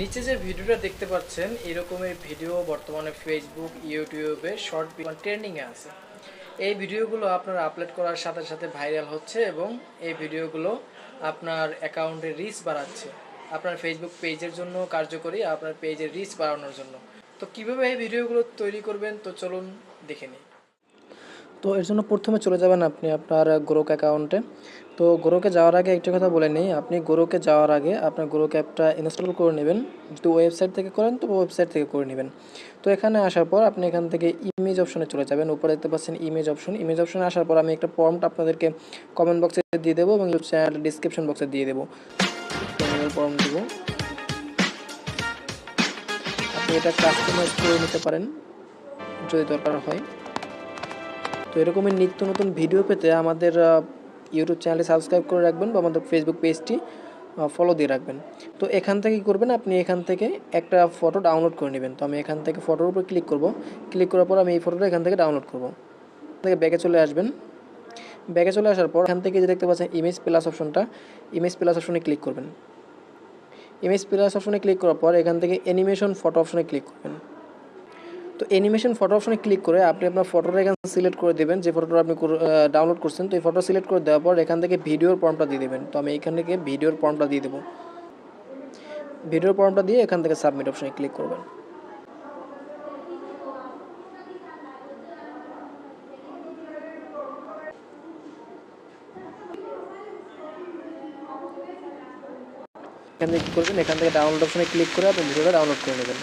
নিচে যে ভিডিওটা দেখতে পাচ্ছেন এরকমের ভিডিও বর্তমানে ফেসবুক ইউটিউবে শর্ট ট্রেন্ডিংয়ে আছে। এই ভিডিওগুলো আপনার আপলোড করার সাথে সাথে ভাইরাল হচ্ছে এবং এই ভিডিওগুলো আপনার অ্যাকাউন্টের রিচ বাড়াচ্ছে, আপনার ফেসবুক পেজের জন্য কার্যকরী, আপনার পেজের রিচ বাড়ানোর জন্য। তো কীভাবে এই ভিডিওগুলো তৈরি করবেন তো চলুন দেখে নিই। তো এর জন্য প্রথমে চলে যাবেন আপনি আপনার গ্রোক অ্যাকাউন্টে। তো গ্রোকে যাওয়ার আগে একটা কথা বলে নিই, আপনি গ্রোকে যাওয়ার আগে আপনার গ্রোক অ্যাপটা ইনস্টল করে নেবেন। যদি ওয়েবসাইট থেকে করেন তো ওয়েবসাইট থেকে করে নেবেন। তো এখানে আসার পর আপনি এখান থেকে ইমেজ অপশনে চলে যাবেন। উপরে দেখতে পাচ্ছেন ইমেজ অপশনে আসার পর আমি একটা প্রম্পট আপনাদেরকে কমেন্ট বক্সে দিয়ে দেবো এবং চ্যানেল ডিসক্রিপশন বক্সে দিয়ে দেবো। প্রম্পট দেবো, আপনি এটা কাস্টমাইজ করে নিতে পারেন যদি দরকার হয়। তো এরকমই নিত্য নতুন ভিডিও পেতে আমাদের ইউটিউব চ্যানেলে সাবস্ক্রাইব করে রাখবেন বা আমাদের ফেসবুক পেজটি ফলো দিয়ে রাখবেন। তো এখান থেকে কী করবেন, আপনি এখান থেকে একটা ফটো ডাউনলোড করে নেবেন। তো আমি এখান থেকে ফটোর উপর ক্লিক করব। ক্লিক করার পর আমি এই ফটোটা এখান থেকে ডাউনলোড করব। এখান থেকে ব্যাকে চলে আসবেন। ব্যাকে চলে আসার পর এখান থেকে যে দেখতে পাচ্ছেন ইমেজ প্লাস অপশনটা, ইমেজ প্লাস অপশনে ক্লিক করবেন। ইমেজ প্লাস অপশনে ক্লিক করার পর এখান থেকে অ্যানিমেশন ফটো অপশনে ক্লিক করবেন। তো অ্যানিমেশন ফটো অপশনে ক্লিক করে আপনি আপনার ফটোটা এখানে সিলেক্ট করে দেবেন, যে ফটোটা আপনি ডাউনলোড করছেন। তো এই ফটো সিলেক্ট করে দেওয়ার পর এখান থেকে ভিডিওর প্রম্পটটা দিয়ে দেবেন। তো আমি এখান থেকে ভিডিওর প্রম্পটটা দিয়ে দেবো। ভিডিওর প্রম্পটটা দিয়ে এখান থেকে সাবমিট অপশনে ক্লিক করবেন। এখান থেকে কী করবেন, এখান থেকে ডাউনলোড অপশনে ক্লিক করে আপনি ভিডিওটা ডাউনলোড করে নেবেন।